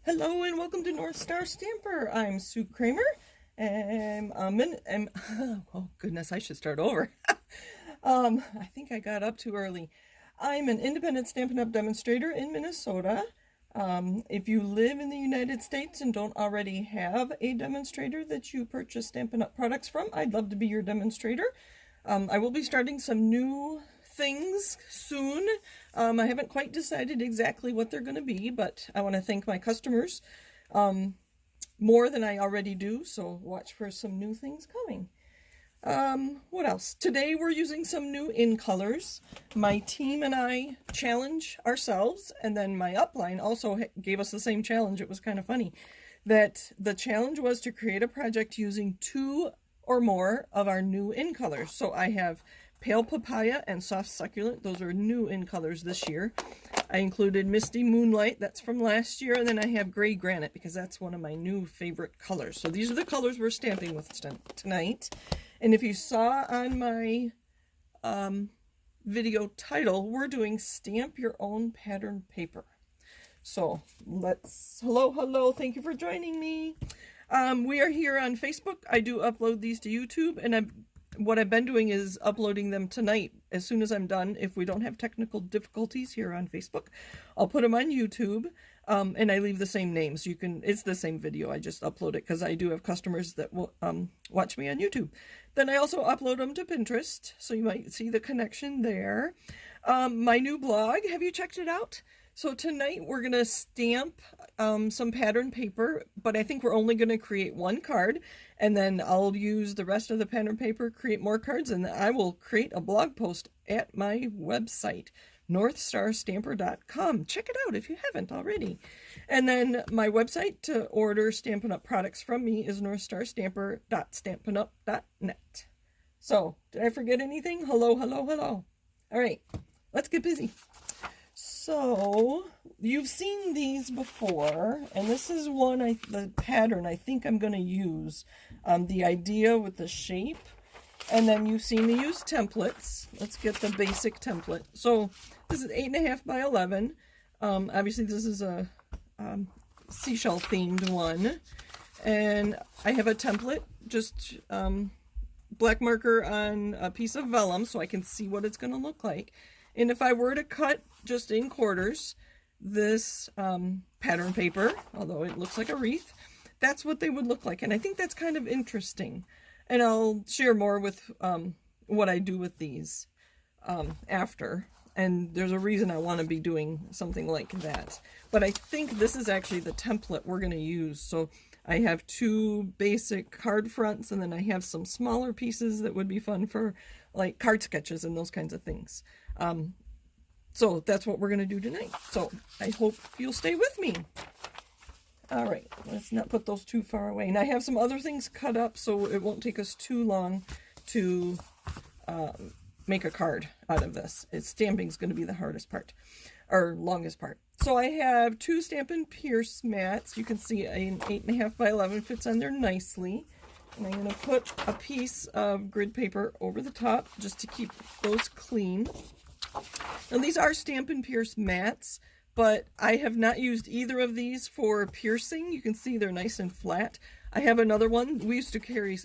Hello and welcome to North Star Stamper. I'm Sue Kremer and oh goodness, I should start over. I think I got up too early. I'm an independent Stampin' Up! Demonstrator in Minnesota. If you live in the United States and don't already have a demonstrator that you purchase Stampin' Up! Products from, I'd love to be your demonstrator. I will be starting some new things soon. I haven't quite decided exactly what they're going to be, but I want to thank my customers more than I already do, so watch for some new things coming. What else? Today we're using some new in colors. My team and I challenge ourselves, and then my upline also gave us the same challenge. It was kind of funny that the challenge was to create a project using 2 or more of our new in colors. So I have Pale Papaya and Soft Succulent. Those are new in colors this year. I included Misty Moonlight, that's from last year, and then I have Gray Granite because that's one of my new favorite colors. So these are the colors we're stamping with tonight. And if you saw on my video title, we're doing Stamp Your Own Pattern Paper. So hello, thank you for joining me. We are here on Facebook. I do upload these to YouTube, and what I've been doing is uploading them tonight as soon as I'm done. If we don't have technical difficulties here on Facebook, I'll put them on YouTube, and I leave the same names. It's the same video. I just upload it because I do have customers that will watch me on YouTube. Then I also upload them to Pinterest, so you might see the connection there. My new blog, have you checked it out? So tonight we're going to stamp some pattern paper, but I think we're only going to create 1 card, and then I'll use the rest of the pattern paper, create more cards, and I will create a blog post at my website, northstarstamper.com. Check it out if you haven't already. And then my website to order Stampin' Up! Products from me is northstarstamper.stampinup.net. So, did I forget anything? Hello. All right, let's get busy. So, you've seen these before, and this is the pattern I think I'm going to use. The idea with the shape, and then you've seen me use templates. Let's get the basic template. So, this is 8.5 by 11. Obviously, this is a seashell themed one, and I have a template, just black marker on a piece of vellum so I can see what it's going to look like. And if I were to cut just in quarters this pattern paper, although it looks like a wreath, that's what they would look like. And I think that's kind of interesting. And I'll share more with what I do with these after. And there's a reason I want to be doing something like that. But I think this is actually the template we're going to use. So I have 2 basic card fronts, and then I have some smaller pieces that would be fun for like card sketches and those kinds of things. So that's what we're going to do tonight. So I hope you'll stay with me. All right, let's not put those too far away. And I have some other things cut up so it won't take us too long to make a card out of this. Stamping is going to be the hardest part, or longest part. So I have 2 Stampin' Pierce mats. You can see an 8.5 by 11 fits on there nicely. And I'm going to put a piece of grid paper over the top just to keep those clean. Now these are Stampin' Pierce mats, but I have not used either of these for piercing. You can see they're nice and flat. I have another one. We used to carry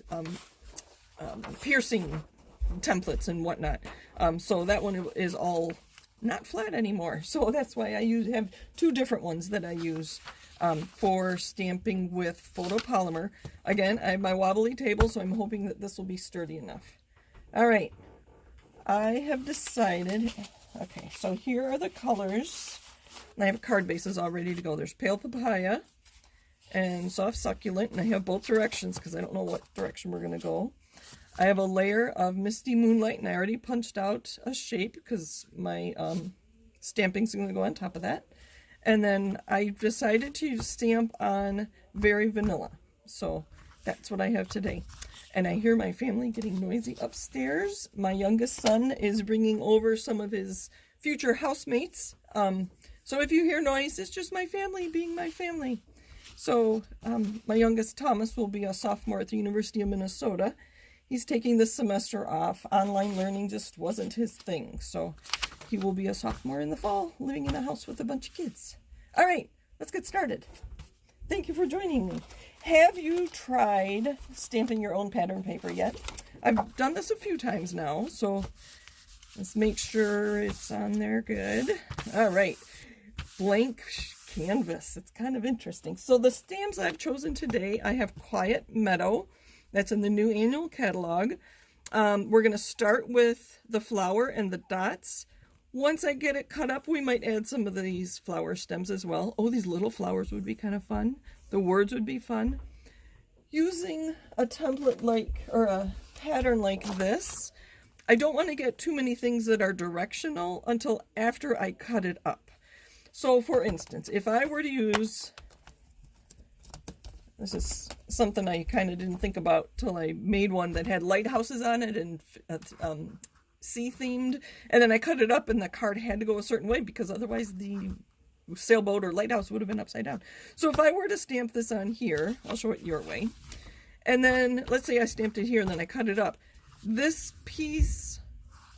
piercing templates and whatnot. So that one is all not flat anymore. So that's why I have 2 different ones that I use for stamping with photopolymer. Again, I have my wobbly table, so I'm hoping that this will be sturdy enough. All right, I have decided, okay, so here are the colors. And I have card bases all ready to go. There's Pale Papaya and Soft Succulent, and I have both directions because I don't know what direction we're going to go. I have a layer of Misty Moonlight, and I already punched out a shape because my stamping's going to go on top of that. And then I decided to stamp on Very Vanilla. So that's what I have today. And I hear my family getting noisy upstairs. My youngest son is bringing over some of his future housemates. So if you hear noise, it's just my family being my family. So my youngest, Thomas, will be a sophomore at the University of Minnesota. He's taking this semester off. Online learning just wasn't his thing. So he will be a sophomore in the fall, living in a house with a bunch of kids. All right, let's get started. Thank you for joining me. Have you tried stamping your own pattern paper yet? I've done this a few times now, so let's make sure it's on there good. All right, blank canvas. It's kind of interesting. So the stamps I've chosen today, I have Quiet Meadow. That's in the new annual catalog. We're going to start with the flower and the dots. Once I get it cut up, we might add some of these flower stems as well. Oh, these little flowers would be kind of fun. The words would be fun. Using a template like, or a pattern like this, I don't want to get too many things that are directional until after I cut it up. So for instance, if I were to use, this is something I kind of didn't think about till I made one that had lighthouses on it and sea themed, and then I cut it up and the card had to go a certain way because otherwise the sailboat or lighthouse would have been upside down. So if I were to stamp this on here, I'll show it your way, and then let's say I stamped it here and then I cut it up, this piece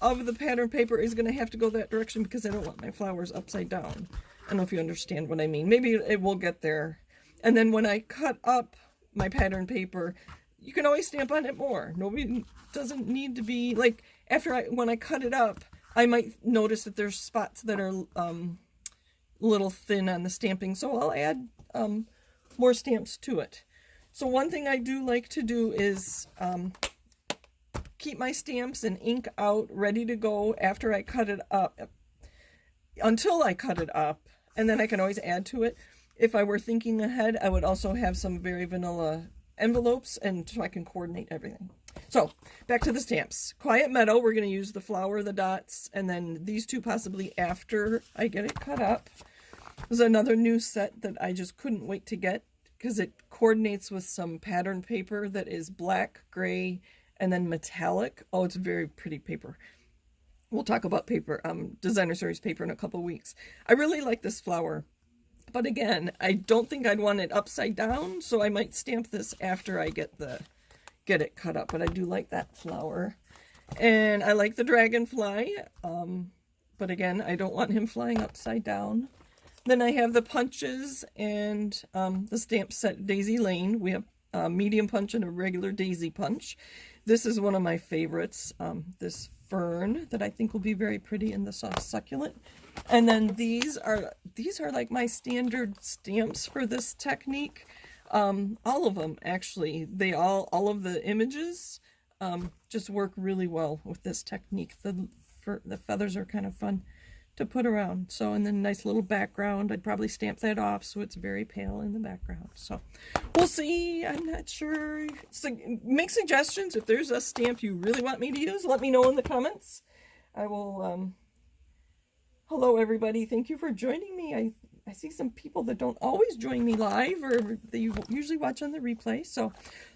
of the pattern paper is going to have to go that direction because I don't want my flowers upside down. I don't know if you understand what I mean. Maybe it will get there. And then when I cut up my pattern paper, you can always stamp on it more. Nobody doesn't need to be like, when I cut it up, I might notice that there's spots that are little thin on the stamping, so I'll add more stamps to it. So one thing I do like to do is keep my stamps and ink out ready to go after I cut it up, until I cut it up, and then I can always add to it. If I were thinking ahead, I would also have some very vanilla envelopes, and so I can coordinate everything. So back to the stamps. Quiet Meadow, we're going to use the flower, the dots, and then these two possibly after I get it cut up. There's another new set that I just couldn't wait to get because it coordinates with some pattern paper that is black, gray, and then metallic. Oh, it's very pretty paper. We'll talk about paper, designer series paper in a couple weeks. I really like this flower, but again, I don't think I'd want it upside down, so I might stamp this after I get it cut up. But I do like that flower, and I like the dragonfly, but again, I don't want him flying upside down. Then I have the punches and the stamp set Daisy Lane. We have a medium punch and a regular daisy punch. This is one of my favorites, this fern that I think will be very pretty in the soft succulent. And then these are like my standard stamps for this technique. All of them actually, all of the images just work really well with this technique. The feathers are kind of fun to put around. So, and then nice little background. I'd probably stamp that off so it's very pale in the background. So we'll see. I'm not sure. So make suggestions. If there's a stamp you really want me to use, let me know in the comments. I will, hello everybody. Thank you for joining me. I see some people that don't always join me live, or they usually watch on the replay. So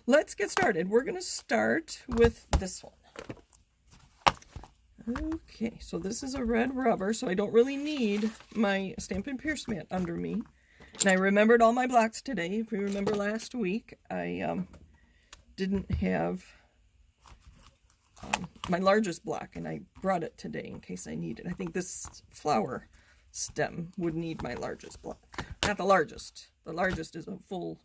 let's get started. We're going to start with this one. Okay, so this is a red rubber, so I don't really need my Stampin' Pierce mat under me. And I remembered all my blocks today. If you remember last week, I didn't have my largest block, and I brought it today in case I need it. I think this flower stem would need my largest block. Not the largest. The largest is a full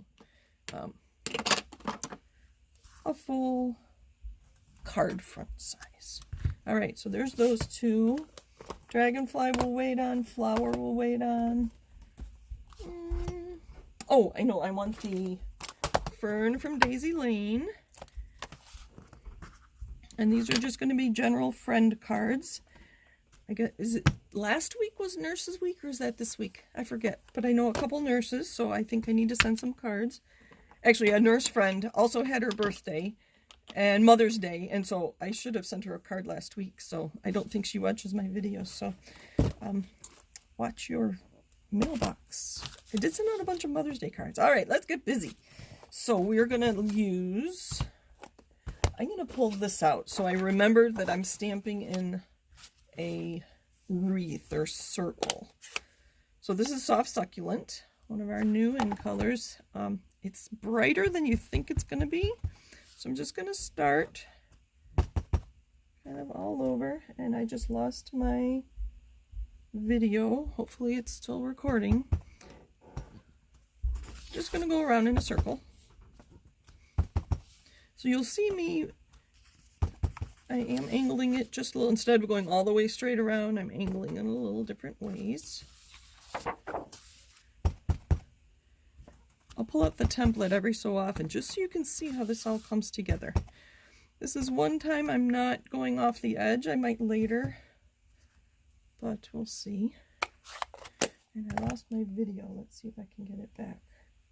card front size. All right, so there's those two. Dragonfly will wait on. Flower will wait on. Oh, I know. I want the fern from Daisy Lane. And these are just going to be general friend cards. I guess, is it last week was Nurses Week, or is that this week? I forget. But I know a couple nurses, so I think I need to send some cards. Actually, a nurse friend also had her birthday and Mother's Day, and so I should have sent her a card last week, so I don't think she watches my videos, so watch your mailbox. I did send out a bunch of Mother's Day cards. All right, let's get busy. So we're going to use, I'm going to pull this out, so I remembered that I'm stamping in a wreath or circle. So this is Soft Succulent, one of our new in colors. It's brighter than you think it's going to be. So I'm just going to start kind of all over, and I just lost my video. Hopefully it's still recording. just going to go around in a circle. So you'll see me, I am angling it just a little, instead of going all the way straight around, I'm angling it a little different ways. I'll pull out the template every so often just so you can see how this all comes together. This is one time I'm not going off the edge. I might later, but we'll see. And I lost my video. Let's see if I can get it back.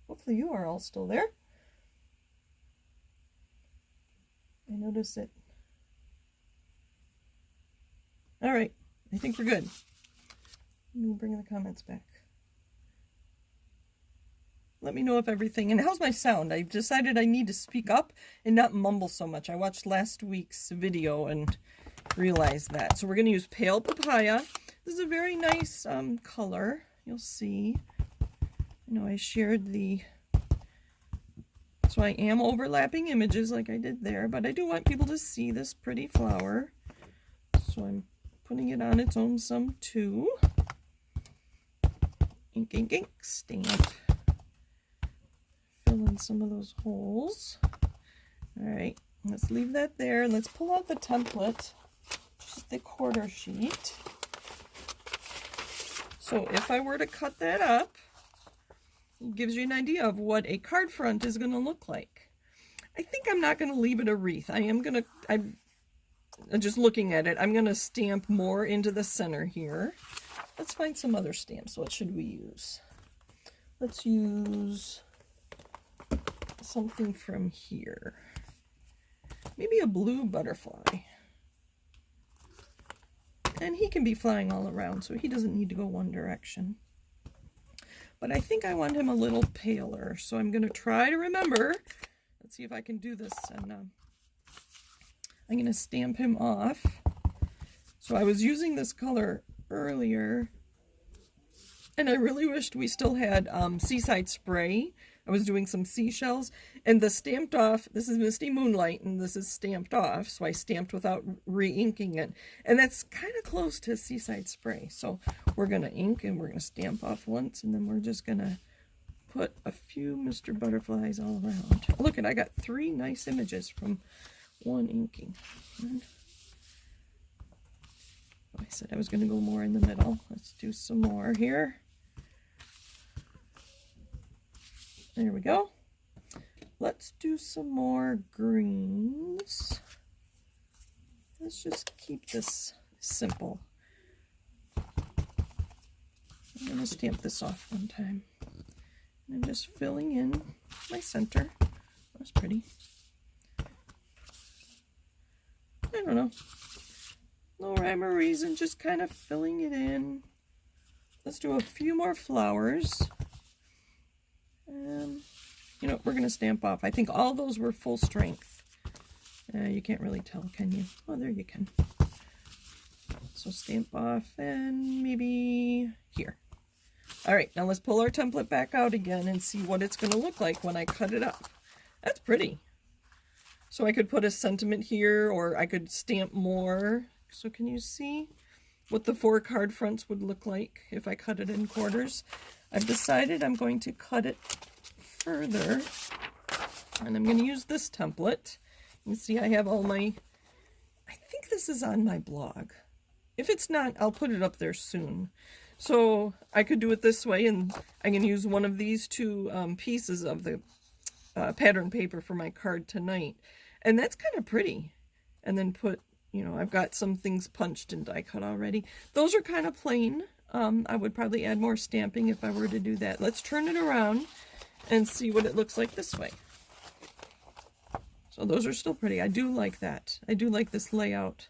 Hopefully you are all still there. I notice it. All right, I think we're good. Let me bring the comments back. Let me know if everything, and how's my sound? I decided I need to speak up and not mumble so much. I watched last week's video and realized that. So we're going to use Pale Papaya. This is a very nice color. You'll see. I know I shared the, so I am overlapping images like I did there, but I do want people to see this pretty flower. So I'm putting it on its own some too. Ink, ink, ink, stamp. Fill in some of those holes. All right, let's leave that there. Let's pull out the template, just the quarter sheet. So if I were to cut that up, it gives you an idea of what a card front is going to look like. I think I'm not going to leave it a wreath. I'm just looking at it, I'm going to stamp more into the center here. Let's find some other stamps. What should we use? Let's use something from here. Maybe a blue butterfly. And he can be flying all around, so he doesn't need to go one direction. But I think I want him a little paler, so I'm going to try to remember. Let's see if I can do this. And I'm going to stamp him off. So I was using this color earlier, and I really wished we still had Seaside Spray. I was doing some seashells, and the stamped off, this is Misty Moonlight, and this is stamped off, so I stamped without re-inking it. And that's kind of close to Seaside Spray. So we're going to ink, and we're going to stamp off once, and then we're just going to put a few Mr. Butterflies all around. Look, I got 3 nice images from one inking. I said I was going to go more in the middle. Let's do some more here. There we go. Let's do some more greens. Let's just keep this simple. I'm going to stamp this off one time. And I'm just filling in my center. That's pretty. I don't know. No rhyme or reason, just kind of filling it in. Let's do a few more flowers. You know, we're going to stamp off. I think all those were full strength. You can't really tell, can you? Oh, there you can. So stamp off and maybe here. All right, now let's pull our template back out again and see what it's going to look like when I cut it up. That's pretty. So I could put a sentiment here, or I could stamp more. So can you see what the 4 card fronts would look like if I cut it in quarters? I've decided I'm going to cut it further, and I'm going to use this template. You see I have all my, I think this is on my blog. If it's not, I'll put it up there soon. So I could do it this way, and I can use one of these 2 pieces of the pattern paper for my card tonight. And that's kind of pretty. And then put, you know, I've got some things punched and die cut already. Those are kind of plain. I would probably add more stamping if I were to do that. Let's turn it around and see what it looks like this way. So those are still pretty. I do like that. I do like this layout.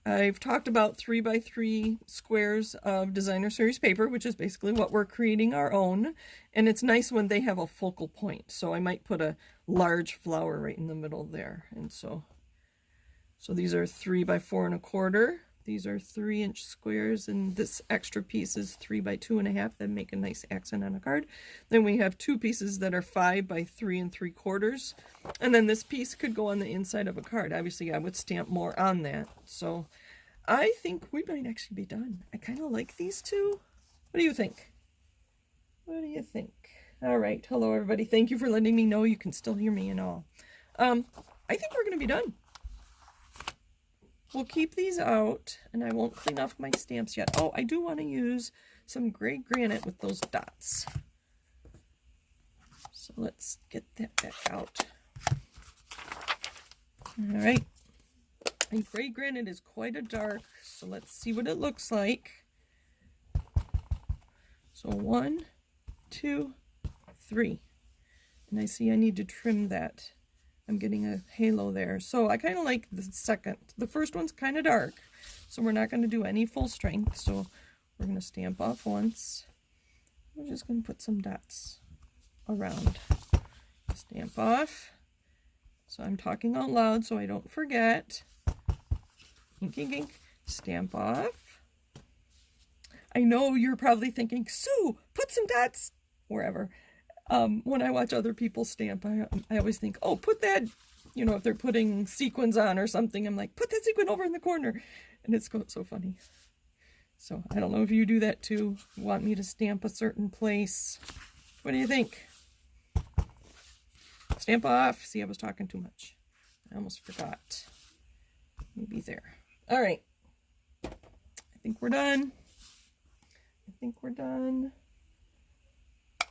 I've talked about 3x3 squares of designer series paper, which is basically what we're creating our own. And it's nice when they have a focal point. So I might put a large flower right in the middle there. And so these are 3x4 1/4. These are 3-inch squares, and this extra piece is 3x2 1/2 that make a nice accent on a card. Then we have 2 pieces that are 5x3 3/4, and then this piece could go on the inside of a card. Obviously, I would stamp more on that. So I think we might actually be done. I kind of like these 2. What do you think? What do you think? All right. Hello, everybody. Thank you for letting me know you can still hear me and all. I think we're going to be done. We'll keep these out, and I won't clean off my stamps yet. Oh, I do want to use some gray granite with those dots. So let's get that back out. All right. And gray granite is quite a dark, so let's see what it looks like. So 1, 2, 3. And I see I need to trim that. I'm getting a halo there. So I kind of like the second. The first one's kind of dark, so we're not going to do any full strength. So we're going to stamp off once. We're just going to put some dots around. Stamp off. So I'm talking out loud so I don't forget. Ink, ink, ink. Stamp off. I know you're probably thinking, Sue, put some dots wherever. When I watch other people stamp, I always think, oh, put that, you know, if they're putting sequins on or something, I'm like, put that sequin over in the corner. And it's so funny. So I don't know if you do that too. Want me to stamp a certain place. What do you think? Stamp off. See, I was talking too much. I almost forgot. Maybe there. All right. I think we're done. I think we're done.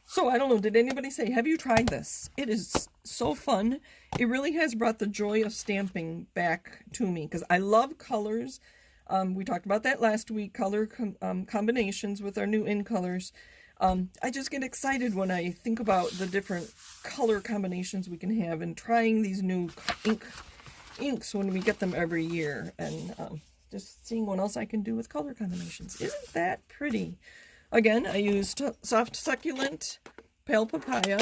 So I don't know, did anybody say, have you tried this? It is so fun. It really has brought the joy of stamping back to me because I love colors. We talked about that last week, color combinations with our new in colors. I just get excited when I think about the different color combinations we can have and trying these new inks when we get them every year and just seeing what else I can do with color combinations. Isn't that pretty? Again, I used soft succulent, pale papaya,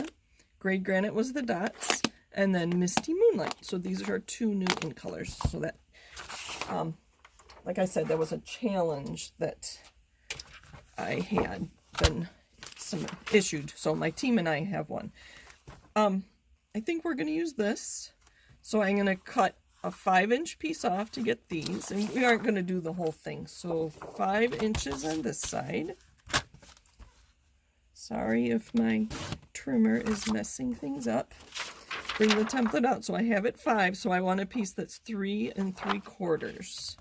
gray granite was the dots, and then misty moonlight. So these are 2 new ink colors. So that, like I said, that was a challenge that I had been issued. So my team and I have one. I think we're going to use this. So I'm going to cut a 5-inch piece off to get these, and we aren't going to do the whole thing. So 5 inches on this side. Sorry if my trimmer is messing things up. Bring the template out. So I have it 5, so I want a piece that's 3 3/4.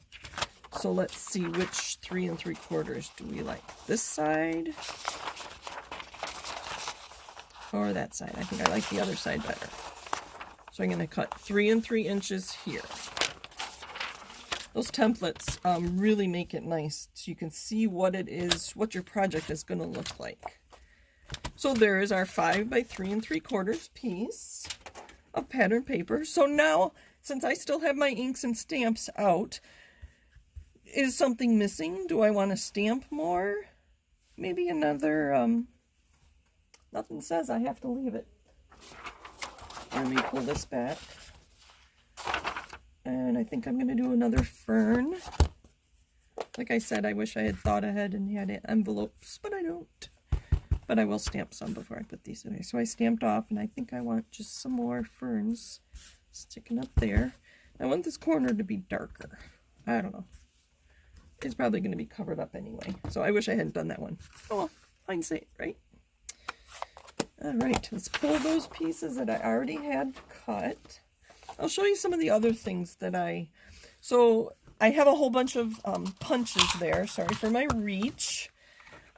So let's see which 3 3/4 do we like. This side or that side? I think I like the other side better. So I'm going to cut 3 3 inches here. Those templates really make it nice so you can see what it is, what your project is going to look like. So there is our 5 by 3 3/4 piece of pattern paper. So now, since I still have my inks and stamps out, is something missing? Do I want to stamp more? Maybe another, nothing says I have to leave it. Let me pull this back. And I think I'm going to do another fern. Like I said, I wish I had thought ahead and had envelopes, but I don't. But I will stamp some before I put these away. So I stamped off, and I think I want just some more ferns sticking up there. I want this corner to be darker. I don't know. It's probably going to be covered up anyway. So I wish I hadn't done that one. Oh well, hindsight, right? All right, let's pull those pieces that I already had cut. I'll show you some of the other things that so I have a whole bunch of punches there. Sorry for my reach.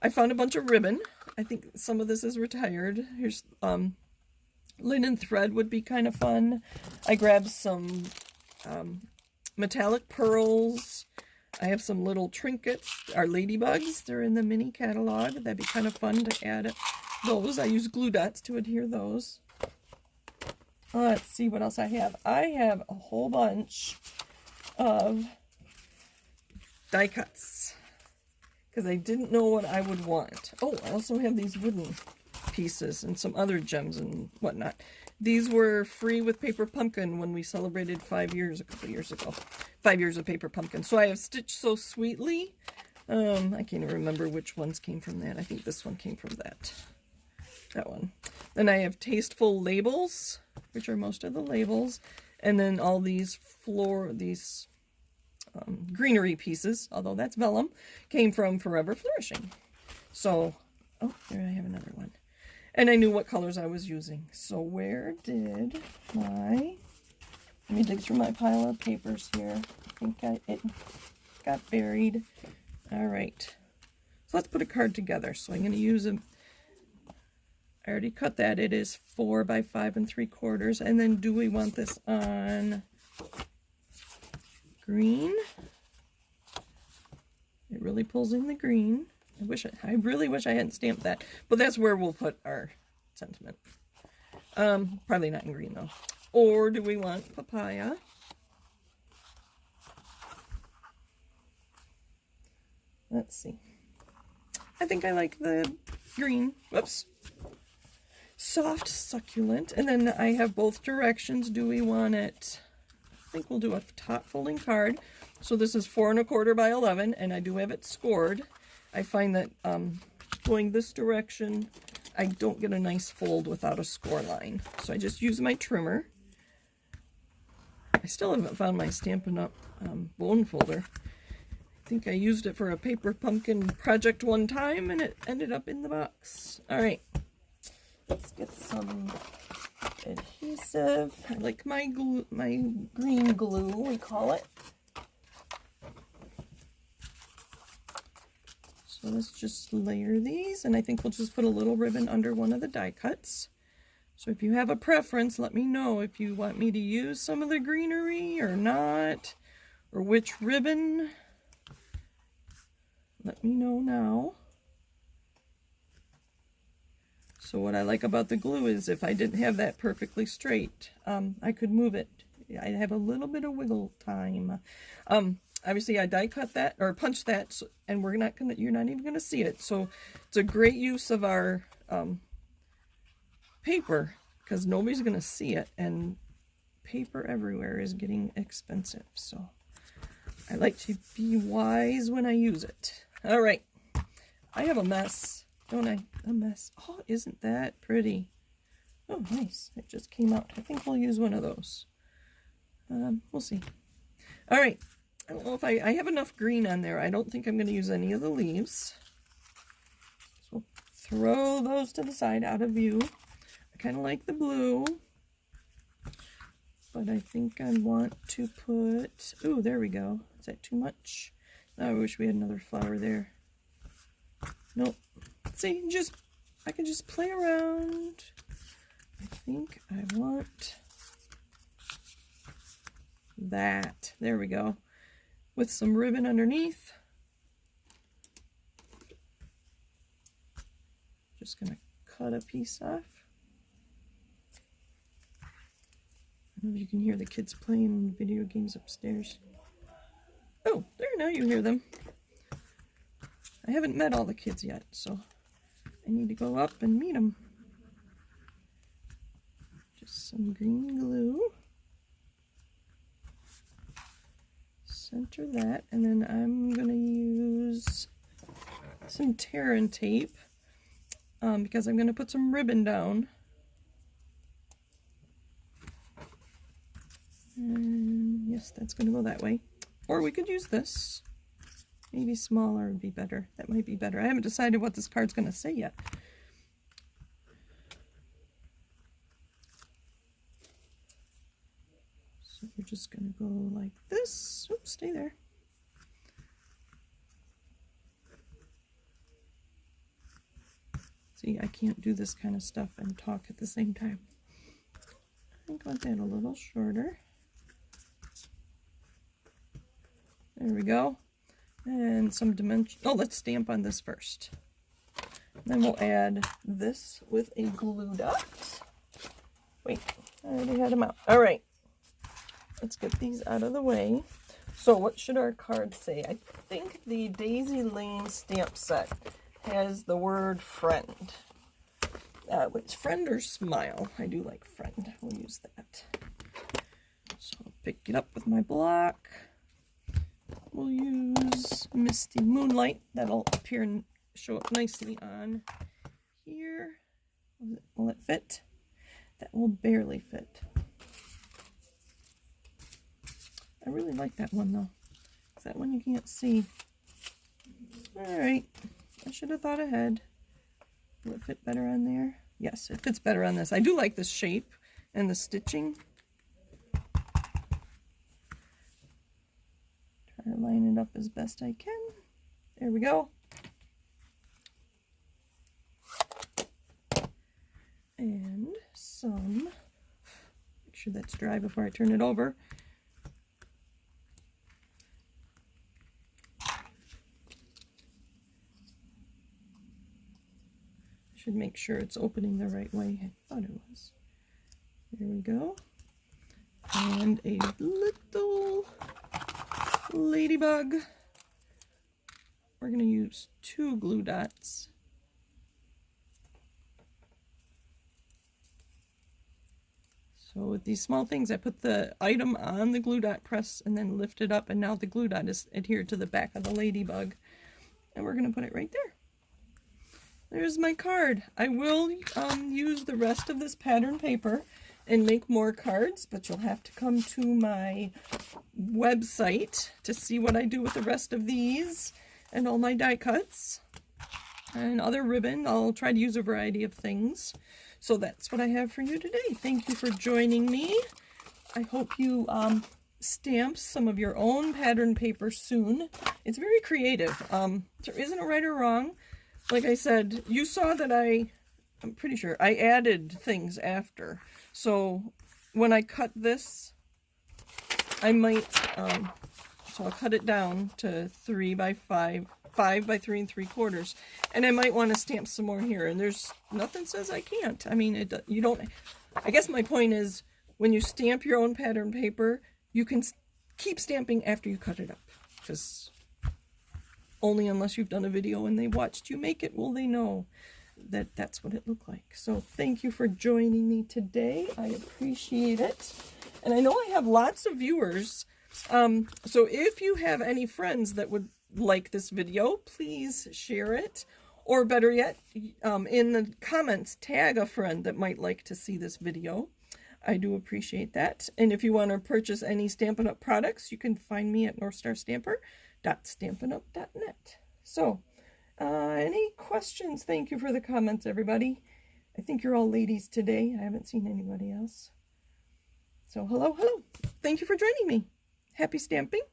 I found a bunch of ribbon. I think some of this is retired. Here's linen thread would be kind of fun. I grabbed some metallic pearls. I have some little trinkets, our ladybugs. They're in the mini catalog. That'd be kind of fun to add those. I use glue dots to adhere those. Let's see what else I have. I have a whole bunch of die cuts because I didn't know what I would want. Oh, I also have these wooden pieces and some other gems and whatnot. These were free with Paper Pumpkin when we celebrated 5 years, a couple years ago. 5 years of Paper Pumpkin. So I have Stitched So Sweetly. I can't even remember which ones came from that. I think this one came from that one. Then I have Tasteful Labels, which are most of the labels. And then all these greenery pieces, although that's vellum, came from Forever Flourishing. So Oh, there I have another one. And I knew what colors I was using. So where did my... Let me dig through my pile of papers here. I think it got buried. All right. So let's put a card together. So I'm going to use a... I already cut that. It is 4 by 5 3/4. And then do we want this on green? It really pulls in the green. I really wish I hadn't stamped that. But that's where we'll put our sentiment. Probably not in green though. Or do we want papaya? Let's see. I think I like the green. Whoops. Soft succulent. And then I have both directions. Do we want it? I think we'll do a top folding card. So this is 4 1/4 by 11, and I do have it scored. I find that going this direction, I don't get a nice fold without a score line. So I just use my trimmer. I still haven't found my Stampin' Up! Bone folder. I think I used it for a paper pumpkin project one time, and it ended up in the box. All right. Let's get some adhesive. I like my glue, my green glue, we call it. So let's just layer these, and I think we'll just put a little ribbon under one of the die cuts. So if you have a preference, let me know if you want me to use some of the greenery or not, or which ribbon. Let me know now. So what I like about the glue is if I didn't have that perfectly straight, I could move it. I have a little bit of wiggle time. Obviously I die cut that or punch that, and you're not even gonna see it. So it's a great use of our paper because nobody's gonna see it, and paper everywhere is getting expensive. So I like to be wise when I use it. All right, I have a mess. Don't I? A mess. Oh, isn't that pretty? Oh, nice. It just came out. I think we'll use one of those. We'll see. All right. I don't know if I have enough green on there. I don't think I'm going to use any of the leaves. So we'll throw those to the side out of view. I kind of like the blue. But I think I want to put... Oh, there we go. Is that too much? Oh, I wish we had another flower there. Nope. See, I can just play around. I think I want that. There we go. With some ribbon underneath. Just gonna cut a piece off. I don't know if you can hear the kids playing video games upstairs. Oh, there, now you hear them. I haven't met all the kids yet, so I need to go up and meet them. Just some green glue. Center that, and then I'm going to use some tear and tape because I'm going to put some ribbon down. And yes, that's going to go that way. Or we could use this. Maybe smaller would be better. That might be better. I haven't decided what this card's going to say yet. So we're just going to go like this. Oops, stay there. See, I can't do this kind of stuff and talk at the same time. I think I want that a little shorter. There we go. And some dimension. Oh, let's stamp on this first. Then we'll add this with a glue dot. Wait, I already had them out. All right, let's get these out of the way. So what should our card say? I think the Daisy Lane stamp set has the word friend. Which friend or smile? I do like friend. We'll use that. So I'll pick it up with my block. We'll use Misty Moonlight. That'll appear and show up nicely on here. Will it fit? That will barely fit. I really like that one though. That one you can't see. Alright. I should have thought ahead. Will it fit better on there? Yes, it fits better on this. I do like the shape and the stitching. Try to line it up as best I can. There we go. And some, make sure that's dry before I turn it over. Should make sure it's opening the right way. I thought it was. There we go. And a little ladybug. We're going to use 2 glue dots. So with these small things, I put the item on the glue dot press and then lift it up, and now the glue dot is adhered to the back of the ladybug. And we're going to put it right there. There's my card. I will use the rest of this pattern paper and make more cards, but you'll have to come to my website to see what I do with the rest of these and all my die cuts and other ribbon. I'll try to use a variety of things. So that's what I have for you today. Thank you for joining me. I hope you stamp some of your own pattern paper soon. It's very creative. There isn't a right or wrong. Like I said, you saw that I'm pretty sure I added things after. So when I cut this, I might, so I'll cut it down to 3 by 5, 5 by 3 3/4. And I might want to stamp some more here. And there's nothing says I can't. I mean, you don't, I guess my point is when you stamp your own pattern paper, you can keep stamping after you cut it up. Because only unless you've done a video and they watched you make it will they know that that's what it looked like. So thank you for joining me today. I appreciate it. And I know I have lots of viewers. So if you have any friends that would like this video, please share it. Or better yet, in the comments, tag a friend that might like to see this video. I do appreciate that. And if you want to purchase any Stampin' Up! Products, you can find me at northstarstamper.stampinup.net. So, any questions? Thank you for the comments, everybody. I think you're all ladies today. I haven't seen anybody else. So, hello. Thank you for joining me. Happy stamping.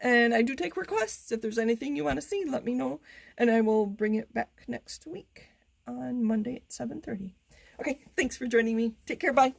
And I do take requests. If there's anything you want to see, let me know. And I will bring it back next week on Monday at 7:30. Okay, thanks for joining me. Take care. Bye.